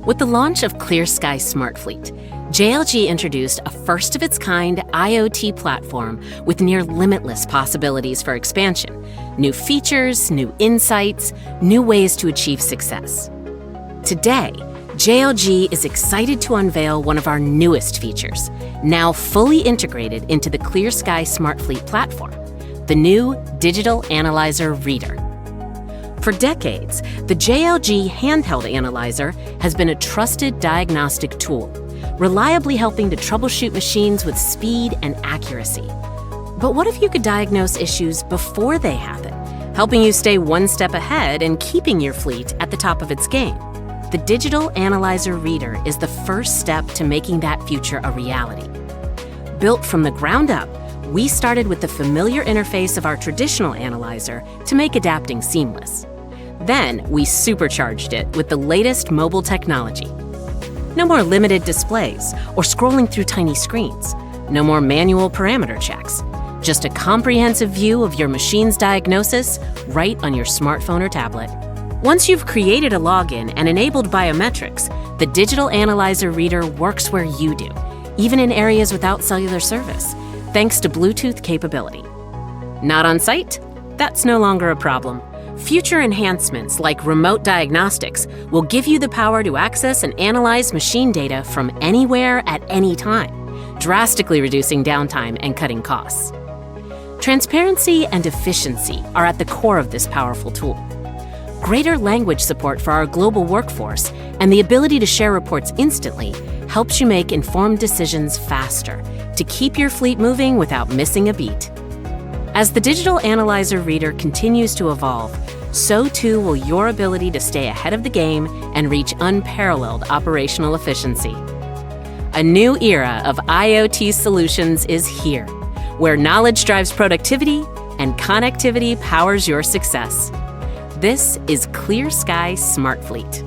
With the launch of ClearSky Smart Fleet, JLG introduced a first-of-its-kind IoT platform with near limitless possibilities for expansion, new features, new insights, new ways to achieve success. Today, JLG is excited to unveil one of our newest features, now fully integrated into the ClearSky Smart Fleet platform, the new Digital Analyzer Reader. For decades, the JLG Handheld Analyzer has been a trusted diagnostic tool, reliably helping to troubleshoot machines with speed and accuracy. But what if you could diagnose issues before they happen, helping you stay one step ahead and keeping your fleet at the top of its game? The Digital Analyzer Reader is the first step to making that future a reality. Built from the ground up, we started with the familiar interface of our traditional analyzer to make adapting seamless. Then, we supercharged it with the latest mobile technology. No more limited displays or scrolling through tiny screens. No more manual parameter checks. Just a comprehensive view of your machine's diagnosis right on your smartphone or tablet. Once you've created a login and enabled biometrics, the Digital Analyzer Reader works where you do, even in areas without cellular service, thanks to Bluetooth capability. Not on site? That's no longer a problem. Future enhancements like remote diagnostics will give you the power to access and analyze machine data from anywhere at any time, drastically reducing downtime and cutting costs. Transparency and efficiency are at the core of this powerful tool. Greater language support for our global workforce and the ability to share reports instantly helps you make informed decisions faster to keep your fleet moving without missing a beat. As the Digital Analyzer Reader continues to evolve, so too will your ability to stay ahead of the game and reach unparalleled operational efficiency. A new era of IoT solutions is here, where knowledge drives productivity and connectivity powers your success. This is ClearSky Smart Fleet.